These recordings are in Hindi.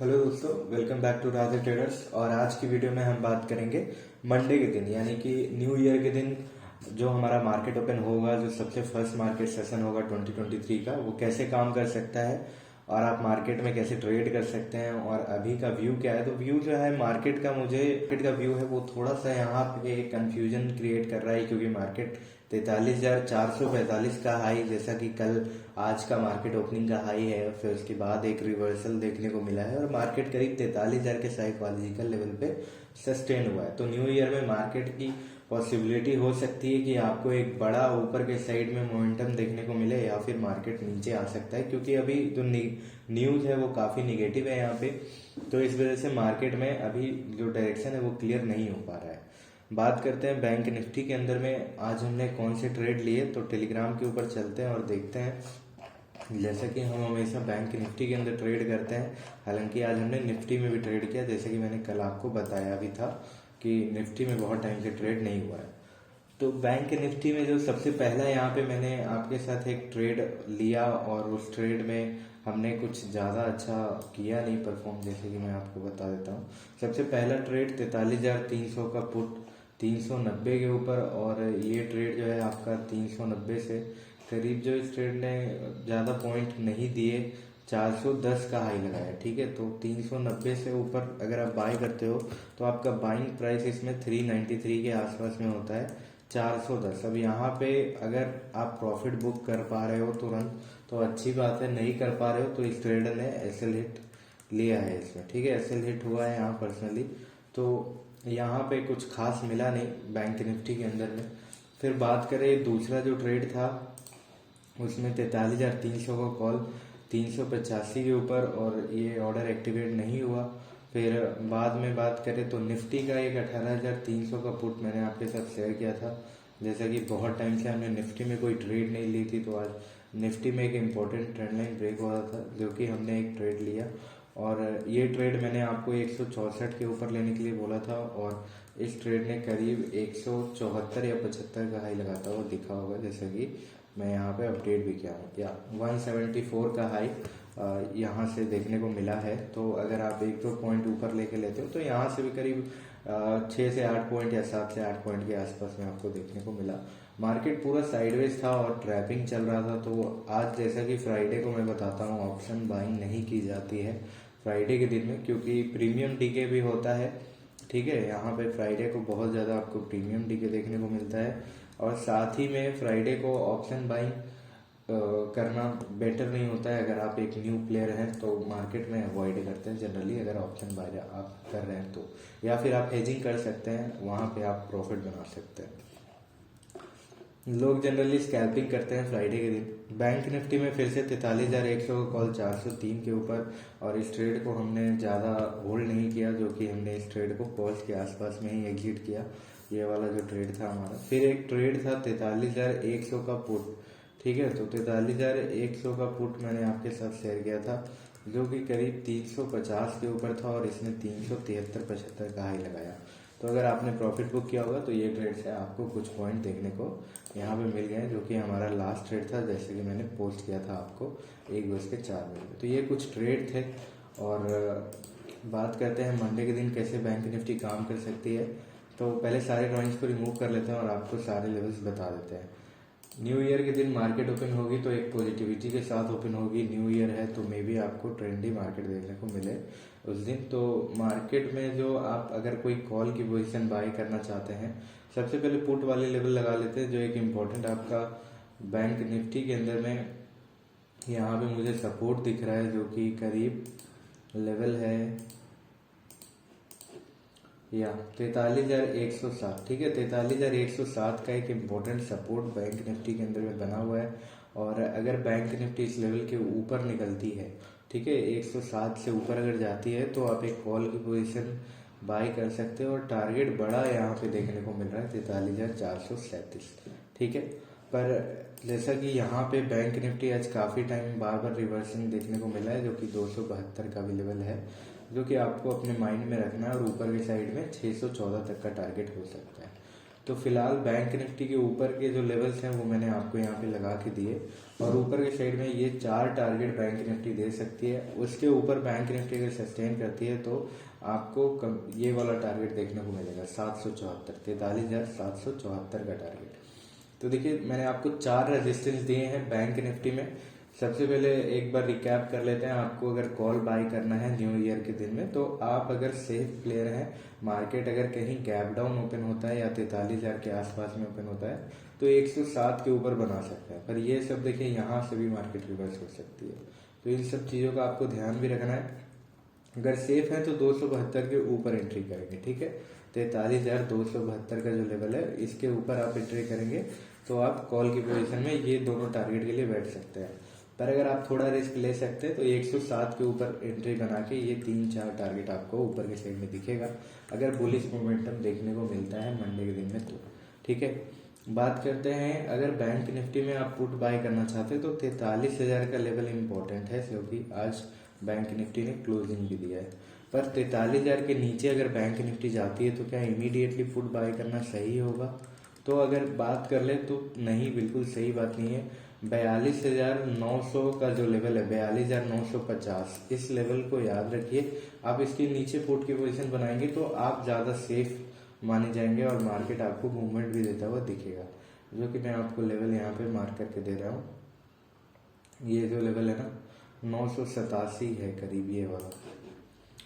हेलो दोस्तों, welcome back to Radhe Traders. और आज की वीडियो में हम बात करेंगे मंडे के दिन यानी कि न्यू ईयर के दिन जो हमारा मार्केट ओपन होगा, जो सबसे फर्स्ट मार्केट सेशन होगा 2023 का, वो कैसे काम कर सकता है और आप मार्केट में कैसे ट्रेड कर सकते हैं और अभी का व्यू क्या है। तो व्यू जो है मार्केट का व्यू है वो थोड़ा सा यहाँ पे कंफ्यूजन क्रिएट कर रहा है, क्योंकि मार्केट 43,445 का हाई, जैसा कि कल आज का मार्केट ओपनिंग का हाई है, फिर उसके बाद एक रिवर्सल देखने को मिला है और मार्केट करीब 43,000 के साइकोलॉजिकल लेवल पे सस्टेन हुआ है। तो न्यू ईयर में मार्केट की पॉसिबिलिटी हो सकती है कि आपको एक बड़ा ऊपर के साइड में मोमेंटम देखने को मिले या फिर मार्केट नीचे आ सकता है, क्योंकि अभी जो न्यूज है वो काफी निगेटिव है यहाँ पे। तो इस वजह से मार्केट में अभी जो डायरेक्शन है वो क्लियर नहीं हो पा रहा है। बात करते हैं बैंक निफ्टी के अंदर में आज हमने कौन से ट्रेड लिए, तो टेलीग्राम के ऊपर चलते हैं और देखते हैं। जैसा कि हम हमेशा बैंक निफ्टी के अंदर ट्रेड करते हैं, हालांकि आज हमने निफ्टी में भी ट्रेड किया, जैसे कि मैंने कल आपको बताया भी था कि निफ्टी में बहुत टाइम से ट्रेड नहीं हुआ है। तो बैंक निफ्टी में जो सबसे पहला यहाँ पे मैंने आपके साथ एक ट्रेड लिया और उस ट्रेड में हमने कुछ ज़्यादा अच्छा किया नहीं परफॉर्म, जैसे कि मैं आपको बता देता हूँ। सबसे पहला ट्रेड 43,300 का पुट 390 के ऊपर, और ये ट्रेड जो है आपका 390 से करीब, जो इस ट्रेड ने ज़्यादा पॉइंट नहीं दिए, 410 का हाई लगाया। ठीक है, तो 390 से ऊपर अगर आप बाय करते हो तो आपका बाइंग प्राइस इसमें 393 के आसपास में होता है, 410। अब यहाँ पे अगर आप प्रॉफिट बुक कर पा रहे हो तुरंत तो अच्छी बात है, नहीं कर पा रहे हो तो इस ट्रेडर ने एसएल हिट लिया है इसमें। ठीक है, एसएल हिट हुआ है यहाँ पर्सनली, तो यहाँ पे कुछ खास मिला नहीं बैंक निफ्टी के अंदर में। फिर बात करें दूसरा जो ट्रेड था, उसमें 43,300 का कॉल 385 के ऊपर, और ये ऑर्डर एक्टिवेट नहीं हुआ। फिर बाद में बात करें तो निफ्टी का एक 18,300 का पुट मैंने आपके साथ शेयर किया था। जैसा कि बहुत टाइम से हमने निफ्टी में कोई ट्रेड नहीं ली थी, तो आज निफ्टी में एक इम्पोर्टेंट ट्रेंड लाइन ब्रेक हो रहा था, जो कि हमने एक ट्रेड लिया। और ये ट्रेड मैंने आपको 164 के ऊपर लेने के लिए बोला था, और इस ट्रेड ने करीब 174 या 75 का हाई लगाता हुआ दिखा होगा, जैसा कि मैं यहाँ पे अपडेट भी किया हूँ। या 174 का हाई यहाँ से देखने को मिला है। तो अगर आप एक दो पॉइंट ऊपर लेके लेते हो तो यहाँ से भी करीब 6 से 8 पॉइंट या 7 से 8 पॉइंट के आसपास में आपको देखने को मिला। मार्केट पूरा साइडवेज था और ट्रैपिंग चल रहा था। तो आज जैसा कि फ्राइडे को मैं बताता हूँ, ऑप्शन बाइंग नहीं की जाती है फ्राइडे के दिन में, क्योंकि प्रीमियम डीके भी होता है। ठीक है, यहाँ पे फ्राइडे को बहुत ज़्यादा आपको प्रीमियम डीके देखने को मिलता है, और साथ ही में फ्राइडे को ऑप्शन बाइंग करना बेटर नहीं होता है। अगर आप एक न्यू प्लेयर हैं तो मार्केट में अवॉइड करते हैं जनरली, अगर ऑप्शन बाय आप कर रहे हैं तो, या फिर आप हेजिंग कर सकते हैं, वहाँ पे आप प्रॉफिट बना सकते हैं। लोग जनरली स्कैल्पिंग करते हैं फ्राइडे के दिन। बैंक निफ्टी में फिर से 43,100 का कॉल 403 के ऊपर, और इस ट्रेड को हमने ज़्यादा होल्ड नहीं किया, जो कि हमने इस ट्रेड को पॉज के आसपास में ही एग्जिट किया। ये वाला जो ट्रेड था हमारा। फिर एक ट्रेड था 43,100 का पुट। ठीक है, तो 43,100 का पुट मैंने आपके साथ शेयर किया था, जो कि करीब 350 के ऊपर था, और इसने 373-75 का हाई लगाया। तो अगर आपने प्रॉफिट बुक किया होगा तो ये ट्रेड से आपको कुछ पॉइंट देखने को यहाँ पे मिल गए, जो कि हमारा लास्ट ट्रेड था, जैसे कि मैंने पोस्ट किया था आपको 1:04 तो ये कुछ ट्रेड थे। और बात करते हैं मंडे के दिन कैसे बैंक निफ्टी काम कर सकती है। तो पहले सारे ड्रॉइंग्स को रिमूव कर लेते हैं और आपको सारे लेवल्स बता देते हैं। न्यू ईयर के दिन मार्केट ओपन होगी तो एक पॉजिटिविटी के साथ ओपन होगी। न्यू ईयर है तो मे बी आपको ट्रेंडी मार्केट देखने को मिले उस दिन। तो मार्केट में जो आप अगर कोई कॉल की पोजीशन बाय करना चाहते हैं, सबसे पहले पुट वाले लेवल लगा लेते हैं, जो एक इम्पोर्टेंट आपका बैंक निफ्टी के अंदर में यहाँ पे मुझे सपोर्ट दिख रहा है, जो कि करीब लेवल है या 43,107। ठीक है, 43,107 का एक इम्पोर्टेंट सपोर्ट बैंक निफ्टी के अंदर में बना हुआ है। और अगर बैंक निफ्टी इस लेवल के ऊपर निकलती है, ठीक है, 107 से ऊपर अगर जाती है, तो आप एक कॉल की पोजीशन बाय कर सकते हो, और टारगेट बड़ा यहाँ पे देखने को मिल रहा है 43,437। ठीक है, पर जैसा कि यहाँ पे बैंक निफ्टी आज काफ़ी टाइम बार बार रिवर्सिंग देखने को मिला है, जो कि 272 का भी लेवल है, जो कि आपको अपने माइंड में रखना है, और ऊपर की साइड में 614 तक का टारगेट हो सकता है। तो फिलहाल बैंक निफ्टी के ऊपर के जो लेवल्स हैं वो मैंने आपको यहाँ पे लगा के दिए, और ऊपर के साइड में ये 4 टारगेट बैंक निफ्टी दे सकती है। उसके ऊपर बैंक निफ्टी अगर सस्टेन करती है तो आपको ये वाला टारगेट देखने को मिलेगा 774, 43,774 का टारगेट। तो देखिए मैंने आपको 4 रेजिस्टेंस दिए हैं बैंक निफ्टी में। सबसे पहले एक बार रिकैप कर लेते हैं। आपको अगर कॉल बाय करना है न्यू ईयर के दिन में, तो आप अगर सेफ प्लेयर हैं, मार्केट अगर कहीं गैप डाउन ओपन होता है या 43,000 के आसपास में ओपन होता है तो 107 के ऊपर बना सकते हैं। पर ये सब देखिए यहाँ से भी मार्केट रिवर्स हो सकती है, तो इन सब चीज़ों का आपको ध्यान भी रखना है। अगर सेफ है तो 272 के ऊपर एंट्री करेंगे, ठीक है। 43,272 का जो लेवल है इसके ऊपर आप एंट्री करेंगे तो आप कॉल की पोजीशन में ये दोनों टारगेट के लिए बैठ सकते हैं। पर अगर आप थोड़ा रिस्क ले सकते हैं तो 107 के ऊपर एंट्री बना के ये 3-4 टारगेट आपको ऊपर के साइड में दिखेगा, अगर बुलिश मोमेंटम देखने को मिलता है मंडे के दिन में तो, ठीक है। बात करते हैं अगर बैंक निफ्टी में आप पुट बाय करना चाहते हैं तो 43,000 का लेवल इम्पोर्टेंट है, क्योंकि आज बैंक निफ्टी ने क्लोजिंग भी दिया है। पर 43,000 के नीचे अगर बैंक निफ्टी जाती है तो क्या इमीडिएटली पुट बाय करना सही होगा? तो अगर बात कर ले तो नहीं, बिल्कुल सही बात नहीं है। 42,900 का जो लेवल है 42,950, इस लेवल को याद रखिए। आप इसके नीचे पुट की पोजीशन बनाएंगे तो आप ज़्यादा सेफ माने जाएंगे और मार्केट आपको मूवमेंट भी देता हुआ दिखेगा, जो कि मैं आपको लेवल यहाँ पे मार्क करके दे रहा हूँ। ये जो लेवल है ना 987 है करीब, ये वाला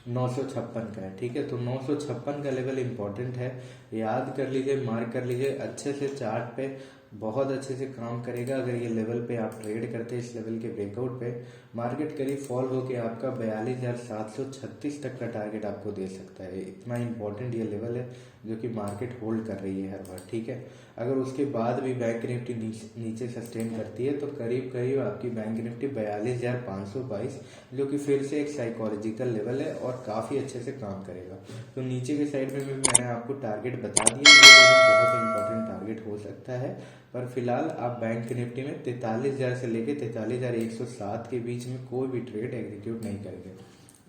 956 का है, ठीक है। तो 956 का लेवल इंपॉर्टेंट है, याद कर लीजिए, मार्क कर लीजिए अच्छे से। चार्ट पे बहुत अच्छे से काम करेगा। अगर ये लेवल पे आप ट्रेड करते हैं, इस लेवल के ब्रेकआउट पे मार्केट करीब फॉल होकर आपका 42,736 तक का टारगेट आपको दे सकता है। इतना इंपॉर्टेंट ये लेवल है जो कि मार्केट होल्ड कर रही है हर बार, ठीक है। अगर उसके बाद भी बैंक निफ्टी नीचे सस्टेन करती है तो करीब करीब आपकी बैंक निफ्टी 42,522, जो कि फिर से एक साइकोलॉजिकल लेवल है और काफ़ी अच्छे से काम करेगा। तो नीचे के साइड में भी मैंने आपको टारगेट बता दिया, ये दोनों बहुत इंपॉर्टेंट टारगेट हो सकता है। पर फिलहाल आप बैंक निफ्टी में 43,000 से लेके 43,107 के बीच में कोई भी ट्रेड एग्जीक्यूट नहीं करेंगे।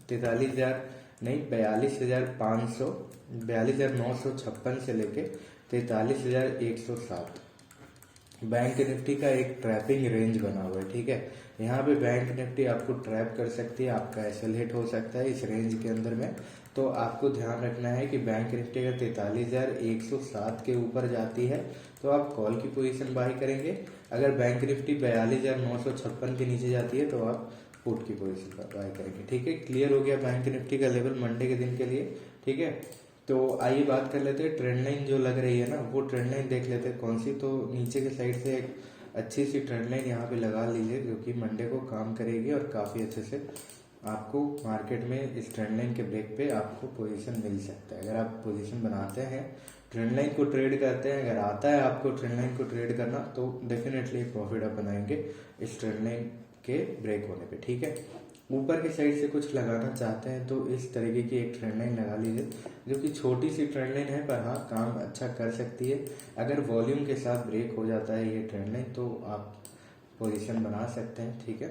43,000 नहीं, 42,500, 42,956 से लेके 43,107 बैंक निफ्टी का एक ट्रैपिंग रेंज बना हुआ है, ठीक है। यहाँ पे बैंक निफ्टी आपको ट्रैप कर सकती है, आपका एसएल हिट हो सकता है इस रेंज के अंदर में। तो आपको ध्यान रखना है कि बैंक निफ्टी अगर 43,107 के ऊपर जाती है तो आप कॉल की पोजीशन बाय करेंगे। अगर बैंक निफ्टी 42,956 के नीचे जाती है तो आप पुट की पोजीशन बाय करेंगे, ठीक है। क्लियर हो गया बैंक निफ्टी का लेवल मंडे के दिन के लिए, ठीक है। तो आइए बात कर लेते हैं ट्रेंड लाइन जो लग रही है ना, वो ट्रेंड लाइन देख लेते हैं कौन सी। तो नीचे के साइड से एक अच्छी सी ट्रेंड लाइन यहाँ पे लगा लीजिए, जो कि मंडे को काम करेगी और काफ़ी अच्छे से आपको मार्केट में इस ट्रेंड लाइन के ब्रेक पे आपको पोजीशन मिल सकता है। अगर आप पोजीशन बनाते हैं, ट्रेंड लाइन को ट्रेड करते हैं, अगर आता है आपको ट्रेंड लाइन को ट्रेड करना, तो डेफिनेटली प्रॉफिट आप बनाएंगे इस ट्रेंड लाइन के ब्रेक होने पे, ठीक है। ऊपर की साइड से कुछ लगाना चाहते हैं तो इस तरीके की एक ट्रेंड लाइन लगा लीजिए, जो कि छोटी सी ट्रेंड लाइन है पर हाँ काम अच्छा कर सकती है। अगर वॉल्यूम के साथ ब्रेक हो जाता है ये ट्रेंड लाइन तो आप पोजीशन बना सकते हैं, ठीक है।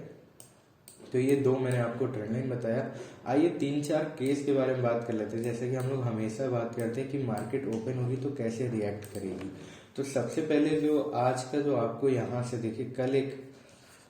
तो ये दो मैंने आपको ट्रेंड लाइन बताया। आइए 3-4 केस के बारे में बात कर लेते हैं। जैसे कि हम लोग हमेशा बात करते हैं कि मार्केट ओपन होगी तो कैसे रिएक्ट करेगी। तो सबसे पहले जो आज का जो आपको यहाँ से देखिए, कल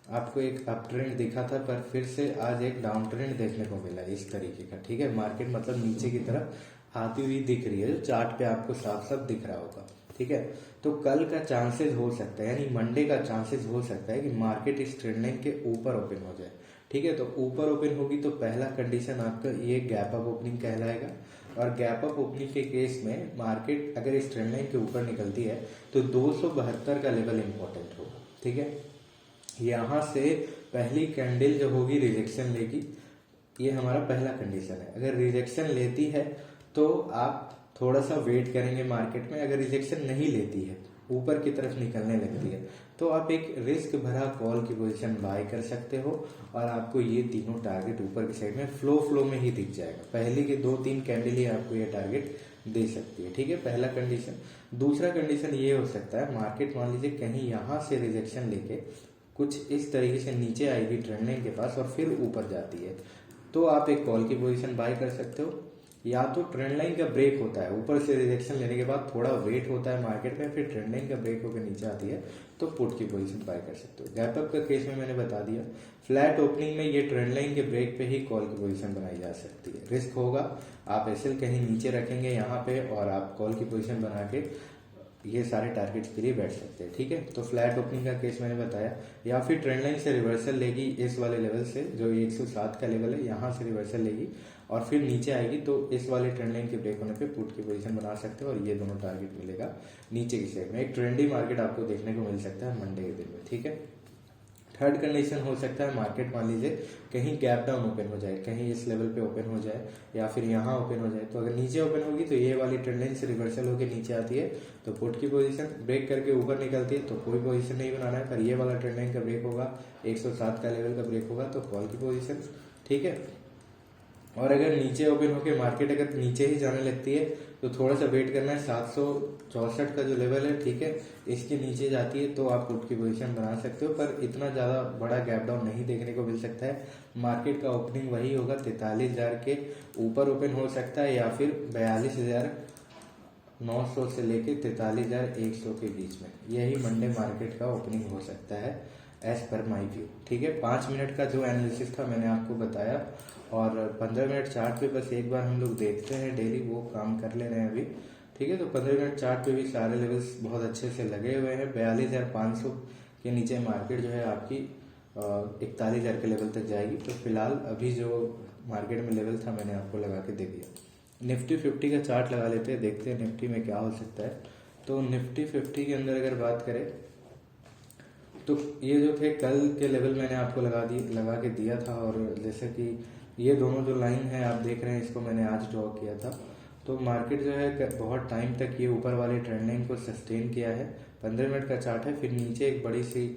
आपको एक अप ट्रेंड दिखा था पर फिर से आज एक डाउन ट्रेंड देखने को मिला इस तरीके का, ठीक है। मार्केट मतलब नीचे की तरफ आती हुई दिख रही है, जो चार्ट पे आपको साफ साफ दिख रहा होगा, ठीक है। तो कल का चांसेस हो सकता है, यानी मंडे का चांसेस हो सकता है कि मार्केट इस ट्रेंड लाइन के ऊपर ओपन हो जाए, ठीक है। तो ऊपर ओपन होगी तो पहला कंडीशन आपका ये गैप अप ओपनिंग कहलाएगा। और गैप अप ओपनिंग के केस में मार्केट अगर इस ट्रेंड लाइन के ऊपर निकलती है तो 272 का लेवल इंपॉर्टेंट होगा, ठीक है। यहाँ से पहली कैंडल जो होगी रिजेक्शन लेगी, ये हमारा पहला कंडीशन है। अगर रिजेक्शन लेती है तो आप थोड़ा सा वेट करेंगे मार्केट में। अगर रिजेक्शन नहीं लेती है, ऊपर की तरफ निकलने लगती है, तो आप एक रिस्क भरा कॉल की पोजीशन बाय कर सकते हो और आपको ये तीनों टारगेट ऊपर की साइड में फ्लो में ही दिख जाएगा। पहले के 2-3 कैंडल ही आपको ये टारगेट दे सकती है, ठीक है, पहला कंडीशन। दूसरा कंडीशन ये हो सकता है मार्केट मान लीजिए कहीं यहाँ से रिजेक्शन लेके कुछ इस तरीके से नीचे आएगी ट्रेंड लाइन के पास और फिर ऊपर जाती है, तो आप एक कॉल की पोजीशन बाय कर सकते हो। या तो ट्रेंड लाइन का ब्रेक होता है, ऊपर से रिजेक्शन लेने के बाद थोड़ा वेट होता है मार्केट में, फिर ट्रेंड लाइन का ब्रेक होकर नीचे आती है तो पुट की पोजीशन बाय कर सकते हो। गैप अप का केस में मैंने बता दिया, फ्लैट ओपनिंग में ये ट्रेंड लाइन के ब्रेक पे ही कॉल की पोजीशन बनाई जा सकती है। रिस्क होगा, आप एसएल कहीं नीचे रखेंगे यहाँ पे और आप कॉल की पोजीशन बना के ये सारे टारगेट्स के लिए बैठ सकते हैं, ठीक है। तो फ्लैट ओपनिंग का केस मैंने बताया, या फिर ट्रेंड लाइन से रिवर्सल लेगी इस वाले लेवल से, जो 107 का लेवल है, यहाँ से रिवर्सल लेगी और फिर नीचे आएगी तो इस वाले ट्रेंड लाइन के ब्रेक होने पे पुट की पोजीशन बना सकते हो और ये दोनों टारगेट मिलेगा नीचे की साइड में। एक ट्रेंडी मार्केट आपको देखने को मिल सकता है मंडे के दिन में, ठीक है। थर्ड कंडीशन हो सकता है मार्केट मान लीजिए कहीं गैप डाउन ओपन हो जाए, कहीं इस लेवल पे ओपन हो जाए या फिर यहाँ ओपन हो जाए, तो अगर नीचे ओपन होगी तो ये वाली ट्रेंड लाइन से रिवर्सल होकर नीचे आती है तो पुट की पोजीशन, ब्रेक करके ऊपर निकलती है तो कोई पोजीशन नहीं बनाना है, पर ये वाला ट्रेंड लाइन का ब्रेक होगा, 107 का लेवल का ब्रेक होगा तो कॉल की पोजीशन, ठीक है। और अगर नीचे ओपन होकर मार्केट अगर नीचे ही जाने लगती है तो थोड़ा सा वेट करना है, 764 का जो लेवल है, ठीक है, इसके नीचे जाती है तो आप पुट की पोजीशन बना सकते हो, पर इतना ज़्यादा बड़ा गैप डाउन नहीं देखने को मिल सकता है। मार्केट का ओपनिंग वही होगा, 43,000 के ऊपर ओपन हो सकता है या फिर 42,900 से लेके 43,100 के बीच में, यही मंडे मार्केट का ओपनिंग हो सकता है एज पर माई व्यू, ठीक है। 5 मिनट का जो एनालिसिस था मैंने आपको बताया और 15 मिनट चार्ट पे बस एक बार हम लोग देखते हैं डेली, वो काम कर ले रहे हैं अभी, ठीक है। तो 15 मिनट चार्ट पे भी सारे लेवल्स बहुत अच्छे से लगे हुए हैं। 42,500 के नीचे मार्केट जो है आपकी 41,000 के लेवल तक जाएगी। तो फिलहाल अभी जो मार्केट में लेवल था मैंने आपको लगा के दे दिया। निफ्टी 50 का चार्ट लगा लेते हैं, देखते हैं निफ्टी में क्या हो सकता है। तो निफ्टी 50 के अंदर अगर बात करें तो ये जो थे कल के लेवल मैंने आपको लगा के दिया था, और जैसे कि ये दोनों जो लाइन है आप देख रहे हैं, इसको मैंने आज ड्रॉ किया था। तो मार्केट जो है बहुत टाइम तक ये ऊपर वाले ट्रेंड लाइन को सस्टेन किया है, 15 मिनट का चार्ट है, फिर नीचे एक बड़ी सी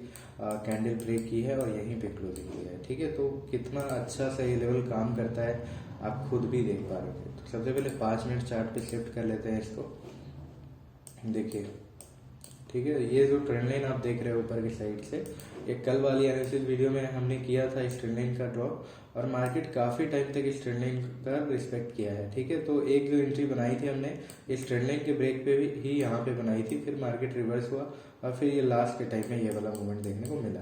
कैंडल ब्रेक की है और यहीं पे क्लोजिंग किया है, ठीक है। तो कितना अच्छा सा ये लेवल काम करता है आप खुद भी देख पा रहे हो। तो सबसे पहले 5 मिनट चार्ट पे शिफ्ट कर लेते हैं इसको, देखिए, ठीक है। ये जो ट्रेंड लाइन आप देख रहे हो ऊपर की साइड से, एक कल वाली एनालिसिस वीडियो में हमने किया था इस ट्रेंड लाइन का ड्रॉ, और मार्केट काफी टाइम तक इस ट्रेंड लाइन का रिस्पेक्ट किया है, ठीक है। तो एक जो एंट्री बनाई थी हमने इस ट्रेंड लाइन के ब्रेक पे ही यहाँ पे बनाई थी, फिर मार्केट रिवर्स हुआ और फिर ये लास्ट के टाइम में ये वाला मूवमेंट देखने को मिला।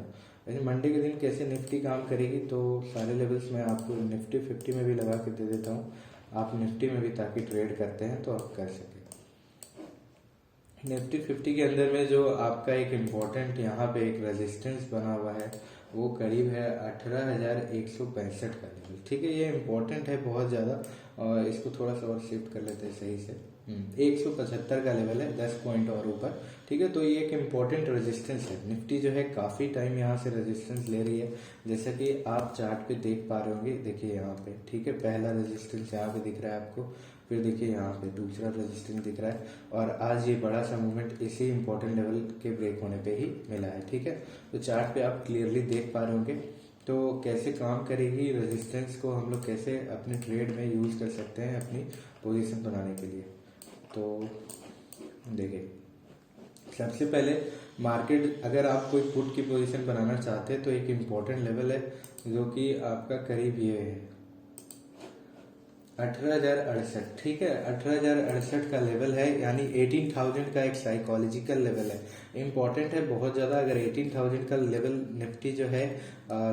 वैसे मंडे के दिन कैसे निफ्टी काम करेगी, तो सारे लेवल्स मैं आपको निफ्टी 50 में भी लगा के दे देता हूँ, आप निफ्टी में भी ताकि ट्रेड करते हैं तो आप कर सकें। निफ्टी 50 के अंदर में जो आपका एक इम्पोर्टेंट यहाँ पे एक रेजिस्टेंस बना हुआ है वो करीब है 18,165 का लेवल, ठीक है। ये इम्पोर्टेंट है बहुत ज़्यादा, और इसको थोड़ा सा और शिफ्ट कर लेते हैं सही से। 175 का लेवल है, 10 पॉइंट और ऊपर, ठीक है। तो ये एक इम्पोर्टेंट रेजिस्टेंस है। निफ्टी जो है काफ़ी टाइम यहाँ से रेजिस्टेंस ले रही है, जैसा कि आप चार्ट पे देख पा रहे होंगे, देखिए यहाँ पे, ठीक है। पहला रेजिस्टेंस यहाँ पे दिख रहा है आपको, फिर देखिए यहाँ पे दूसरा रेजिस्टेंस दिख रहा है, और आज ये बड़ा सा मूवमेंट इसी इंपॉर्टेंट लेवल के ब्रेक होने पे ही मिला है, ठीक है। तो चार्ट पे आप क्लियरली देख पा रहे होंगे तो कैसे काम करेगी रेजिस्टेंस को हम लोग कैसे अपने ट्रेड में यूज कर सकते हैं अपनी पोजीशन बनाने के लिए। तो देखिए, सबसे पहले मार्केट अगर आप कोई पुट की पोजीशन बनाना चाहते हैं तो एक इम्पॉर्टेंट लेवल है जो कि आपका करीब ये है 18,068, ठीक है। 18,068 का लेवल है, यानी 18,000 का एक साइकोलॉजिकल लेवल है, इम्पॉर्टेंट है बहुत ज़्यादा। अगर 18,000 का लेवल निफ्टी जो है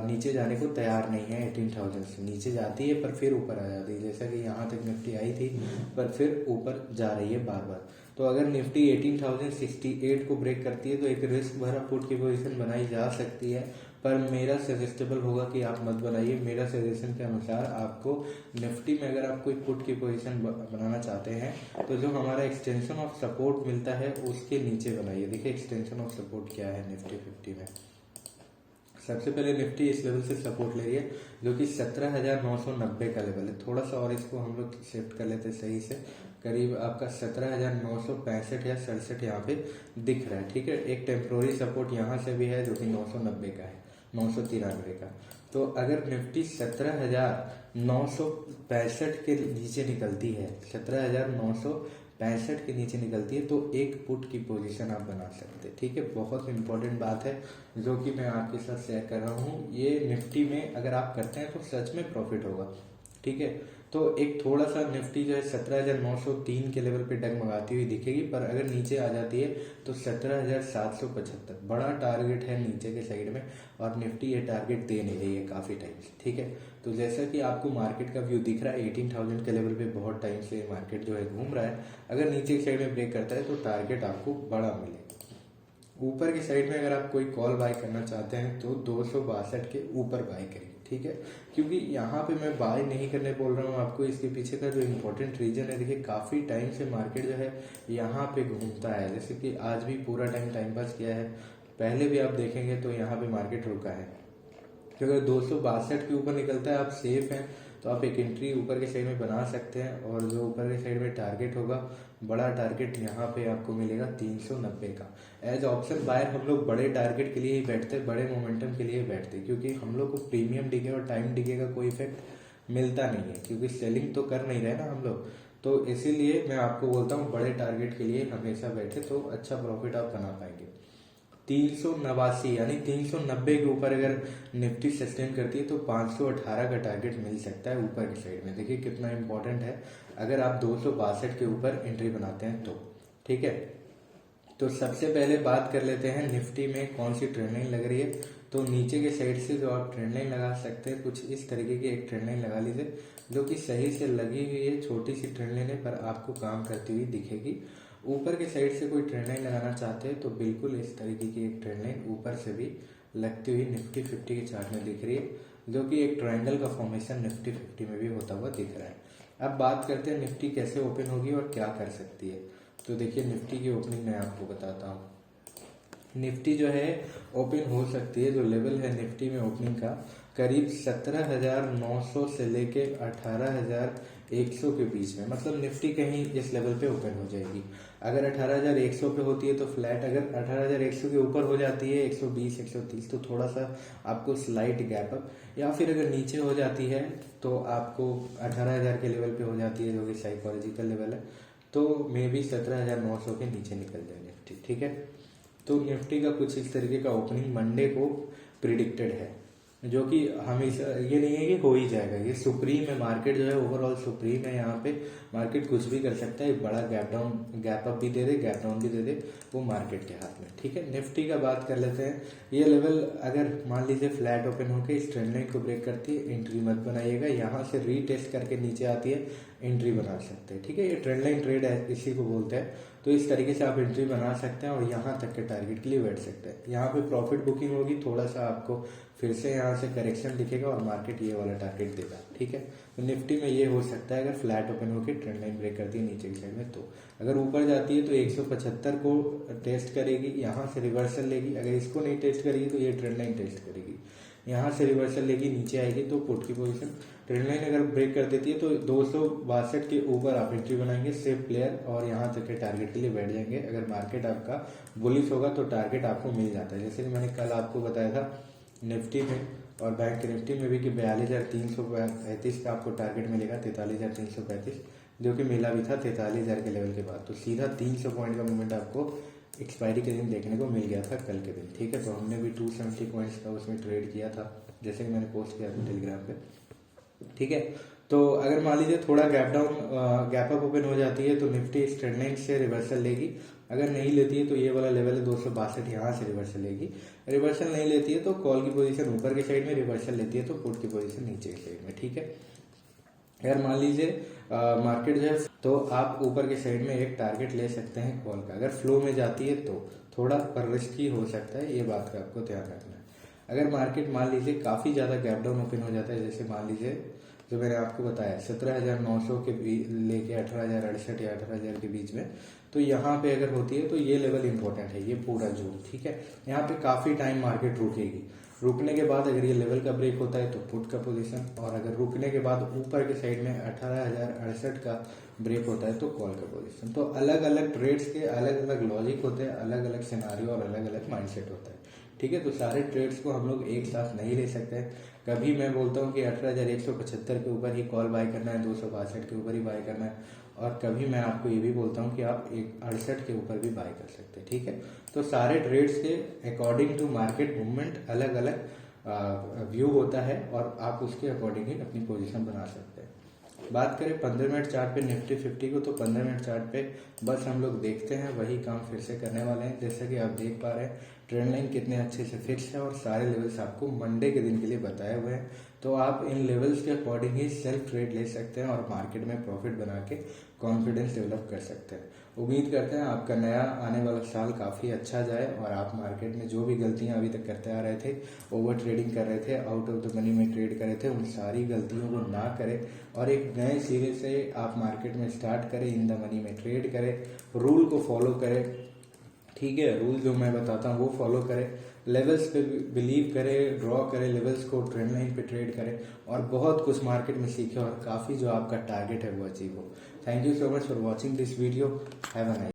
नीचे जाने को तैयार नहीं है, 18,000 से नीचे जाती है पर फिर ऊपर आ जाती है, जैसा कि यहाँ तक निफ्टी आई थी पर फिर ऊपर जा रही है बार बार। तो अगर निफ्टी 18,068 को ब्रेक करती है तो एक रिस्क भरा पुट की पोजीशन बनाई जा सकती है, पर मेरा सजेस्टेबल होगा कि आप मत बनाइए। मेरा सजेशन के अनुसार आपको निफ्टी में अगर आप कोई पुट की पोजीशन बनाना चाहते हैं तो जो हमारा एक्सटेंशन ऑफ सपोर्ट मिलता है उसके नीचे बनाइए। देखिए एक्सटेंशन ऑफ सपोर्ट क्या है निफ्टी 50 में। सबसे पहले निफ्टी इस लेवल से सपोर्ट ले रही है जो कि 17,990 का लेवल है। थोड़ा सा और इसको हम लोग शिफ्ट कर लेते हैं सही से, करीब आपका 17,965 या 67 यहाँ पे दिख रहा है, ठीक है। एक टेम्प्रोरी सपोर्ट यहाँ से भी है जो कि 990 का है, 993 का। तो अगर निफ्टी 17,965 के नीचे निकलती है, 17,965 के नीचे निकलती है तो एक पुट की पोजीशन आप बना सकते हैं, ठीक है। बहुत इंपॉर्टेंट बात है जो कि मैं आपके साथ शेयर कर रहा हूँ। ये निफ्टी में अगर आप करते हैं तो सच में प्रॉफिट होगा, ठीक है। तो एक थोड़ा सा निफ्टी जो है 17,903 के लेवल पे डगमगाती हुई दिखेगी, पर अगर नीचे आ जाती है तो 17,775 बड़ा टारगेट है नीचे के साइड में, और निफ्टी ये टारगेट दे नहीं रही है काफ़ी टाइम से, ठीक है। तो जैसा कि आपको मार्केट का व्यू दिख रहा है 18,000 के लेवल पे बहुत टाइम से मार्केट जो है घूम रहा है। अगर नीचे की साइड में ब्रेक करता है तो टारगेट आपको बड़ा मिलेगा। ऊपर की साइड में अगर आप कोई कॉल बाय करना चाहते हैं तो 262 के ऊपर बाय करिए, ठीक है। क्योंकि यहाँ पे मैं बाय नहीं करने बोल रहा हूँ आपको, इसके पीछे का जो इम्पोर्टेंट रीजन है, देखिए काफ़ी टाइम से मार्केट जो है यहाँ पे घूमता है, जैसे कि आज भी पूरा टाइम पास किया है। पहले भी आप देखेंगे तो यहाँ पे मार्केट रुका है, कि अगर 262 के ऊपर निकलता है आप सेफ हैं, तो आप एक एंट्री ऊपर के साइड में बना सकते हैं। और जो ऊपर के साइड में टारगेट होगा, बड़ा टारगेट यहाँ पे आपको मिलेगा 390 का। एज ऑप्शन बायर हम लोग बड़े टारगेट के लिए ही बैठते हैं, बड़े मोमेंटम के लिए बैठते हैं, क्योंकि हम लोग को प्रीमियम डिके और टाइम डिके का कोई इफेक्ट मिलता नहीं है, क्योंकि सेलिंग तो कर नहीं रहे ना हम लोग। तो इसीलिए मैं आपको बोलता हूँ बड़े टारगेट के लिए हमेशा बैठे, तो अच्छा प्रॉफिट आप बना पाएंगे। 389 यानी 390 के ऊपर अगर निफ्टी सस्टेन करती है तो 518 का टारगेट मिल सकता है ऊपर की साइड में। देखिए कितना इंपॉर्टेंट है अगर आप 262 के ऊपर एंट्री बनाते हैं तो, ठीक है। तो सबसे पहले बात कर लेते हैं निफ्टी में कौन सी ट्रेंड लाइन लग रही है। तो नीचे के साइड से जो आप ट्रेंड लाइन लगा सकते हैं, कुछ इस तरीके की एक ट्रेंड लाइन लगा लीजिए, जो कि सही से लगी हुई है, छोटी सी ट्रेंड लाइन है पर आपको काम करती हुई दिखेगी। ऊपर के साइड से कोई ट्रेंड लाइन लगाना चाहते हैं तो बिल्कुल इस तरीके की एक ट्रेंड लाइन ऊपर से भी लगती हुई निफ्टी 50 के चार्ट में दिख रही है, जो कि एक ट्रायंगल का फॉर्मेशन निफ्टी 50 में भी होता हुआ दिख रहा है। अब बात करते हैं निफ्टी कैसे ओपन होगी और क्या कर सकती है। तो देखिए निफ्टी की ओपनिंग मैं आपको बताता हूँ। निफ्टी जो है ओपन हो सकती है, जो लेवल है निफ्टी में ओपनिंग का करीब 17,900 से लेके 18,100 के बीच में, मतलब निफ्टी कहीं इस लेवल पे ओपन हो जाएगी। अगर 18,100 पे होती है तो फ्लैट, अगर 18,100 के ऊपर हो जाती है 120 130 तो थोड़ा सा आपको स्लाइट गैप अप, या फिर अगर नीचे हो जाती है तो आपको 18,000 के लेवल पे हो जाती है, जो कि साइकोलॉजिकल लेवल है, तो मे बी 17,900 के नीचे निकल जाए निफ्टी, ठीक है। तो निफ्टी का कुछ इस तरीके का ओपनिंग मंडे को प्रिडिक्टेड है, जो कि हमेशा ये नहीं है कि हो ही जाएगा, ये सुप्रीम है मार्केट, जो है ओवरऑल सुप्रीम है। यहाँ पे मार्केट कुछ भी कर सकता है, एक बड़ा गैप डाउन गैप अप भी दे दे, गैप डाउन भी दे दे, वो मार्केट के हाथ में, ठीक है। निफ्टी का बात कर लेते हैं। ये लेवल अगर मान लीजिए फ्लैट ओपन होकर इस ट्रेंड लाइन को ब्रेक करती है, एंट्री मत बनाइएगा, यहाँ से रीटेस्ट करके नीचे आती है एंट्री बना सकते हैं, ठीक है। ये ट्रेंड लाइन ट्रेड है, इसी को बोलते हैं। तो इस तरीके से आप एंट्री बना सकते हैं और यहाँ तक के टारगेट के लिए बैठ सकते हैं। यहाँ पे प्रॉफिट बुकिंग होगी, थोड़ा सा आपको फिर से यहाँ से करेक्शन दिखेगा और मार्केट ये वाला टारगेट देगा, ठीक है। तो निफ्टी में ये हो सकता है अगर फ्लैट ओपन होकर ट्रेंड लाइन ब्रेक करती है नीचे की साइड में, तो अगर ऊपर जाती है तो 175 को टेस्ट करेगी, यहाँ से रिवर्सल लेगी। अगर इसको नहीं टेस्ट करेगी तो ये ट्रेंड लाइन टेस्ट करेगी, यहाँ से रिवर्सल लेगी, नीचे आएगी तो पुट की पोजीशन। ट्रेंड लाइन अगर ब्रेक कर देती है तो 262 के ऊपर आप एंट्री बनाएंगे सेफ प्लेयर, और यहाँ तक के टारगेट के लिए बैठ जाएंगे। अगर मार्केट आपका बुलिश होगा तो टारगेट आपको मिल जाता है, जैसे कि मैंने कल आपको बताया था निफ्टी में और बैंक निफ्टी में भी कि 42,335 का आपको टारगेट मिलेगा, 43,335, जो कि मिला भी था 43,000 के लेवल के बाद। तो सीधा 300 पॉइंट का मूवमेंट आपको एक्सपायरी के दिन देखने को मिल गया था कल के दिन, ठीक है। तो हमने भी 270 पॉइंट्स का उसमें ट्रेड किया था, जैसे कि मैंने पोस्ट किया था टेलीग्राम पे, ठीक है। तो अगर मान लीजिए थोड़ा गैप अप ओपन हो जाती है तो निफ्टी इस ट्रेंड लाइन से रिवर्सल लेगी। अगर नहीं लेती है तो ये वाला लेवल है 262, यहाँ से रिवर्सल लेगी। रिवर्सल नहीं लेती है तो कॉल की पोजीशन ऊपर के साइड में, रिवर्सल लेती है तो पुट की पोजीशन नीचे की साइड में, ठीक है। अगर मान लीजिए मार्केट जो है तो आप ऊपर के साइड में एक टारगेट ले सकते हैं कॉल का। अगर फ्लो में जाती है तो थोड़ा पर रिस्की हो सकता है, ये बात का आपको ध्यान रखना है। अगर मार्केट मान लीजिए काफ़ी ज़्यादा गैप डाउन ओपन हो जाता है, जैसे मान लीजिए जो मैंने आपको बताया 17,900 के लेके 18,068 या 18,000 के बीच में, तो यहाँ पे अगर होती है तो ये लेवल इंपॉर्टेंट है, ये पूरा जोन, ठीक है। यहाँ पे काफ़ी टाइम मार्केट रुकेगी, रुकने के बाद अगर ये लेवल का ब्रेक होता है तो पुट का पोजीशन, और अगर रुकने के बाद ऊपर के साइड में 18,068 का ब्रेक होता है तो कॉल का पोजीशन। तो अलग अलग ट्रेड्स के अलग अलग लॉजिक होते हैं, अलग अलग सिनारियो और अलग अलग माइंडसेट होता है, ठीक है। तो सारे ट्रेड्स को हम लोग एक साथ नहीं ले सकते। कभी मैं बोलता हूँ कि 18,175 के ऊपर ही कॉल बाय करना है, 262 के ऊपर ही बाय करना है, और कभी मैं आपको ये भी बोलता हूँ कि आप 68 के ऊपर भी बाय कर सकते हैं, ठीक है। तो सारे ट्रेड्स के अकॉर्डिंग टू मार्केट मूवमेंट अलग अलग व्यू होता है और आप उसके अकॉर्डिंग ही अपनी पोजीशन बना सकते हैं। बात करें 15 मिनट चार्ट पे निफ्टी 50 को, तो 15 मिनट चार्ट पे बस हम लोग देखते हैं, वही काम फिर से करने वाले हैं। जैसे कि आप देख पा रहे हैं ट्रेंड लाइन कितने अच्छे से फिक्स है और सारे लेवल्स आपको मंडे के दिन के लिए बताए हुए हैं। तो आप इन लेवल्स के अकॉर्डिंग ही सेल्फ ट्रेड ले सकते हैं और मार्केट में प्रॉफिट बना के कॉन्फिडेंस डेवलप कर सकते हैं। उम्मीद करते हैं आपका नया आने वाला साल काफ़ी अच्छा जाए और आप मार्केट में जो भी गलतियां अभी तक करते आ रहे थे, ओवर ट्रेडिंग कर रहे थे, आउट ऑफ द मनी में ट्रेड कर रहे थे, उन सारी गलतियों को ना करें और एक नए सिरे से आप मार्केट में स्टार्ट करें, इन द मनी में ट्रेड करें, रूल को फॉलो करें। ठीक है, रूल जो मैं बताता हूँ वो फॉलो करें, लेवल्स पे बिलीव करें, ड्रॉ करें लेवल्स को, ट्रेंड लाइन पे ट्रेड करें और बहुत कुछ मार्केट में सीखें और काफ़ी जो आपका टारगेट है वो अचीव हो। Thank you so much for watching this video. Have a nice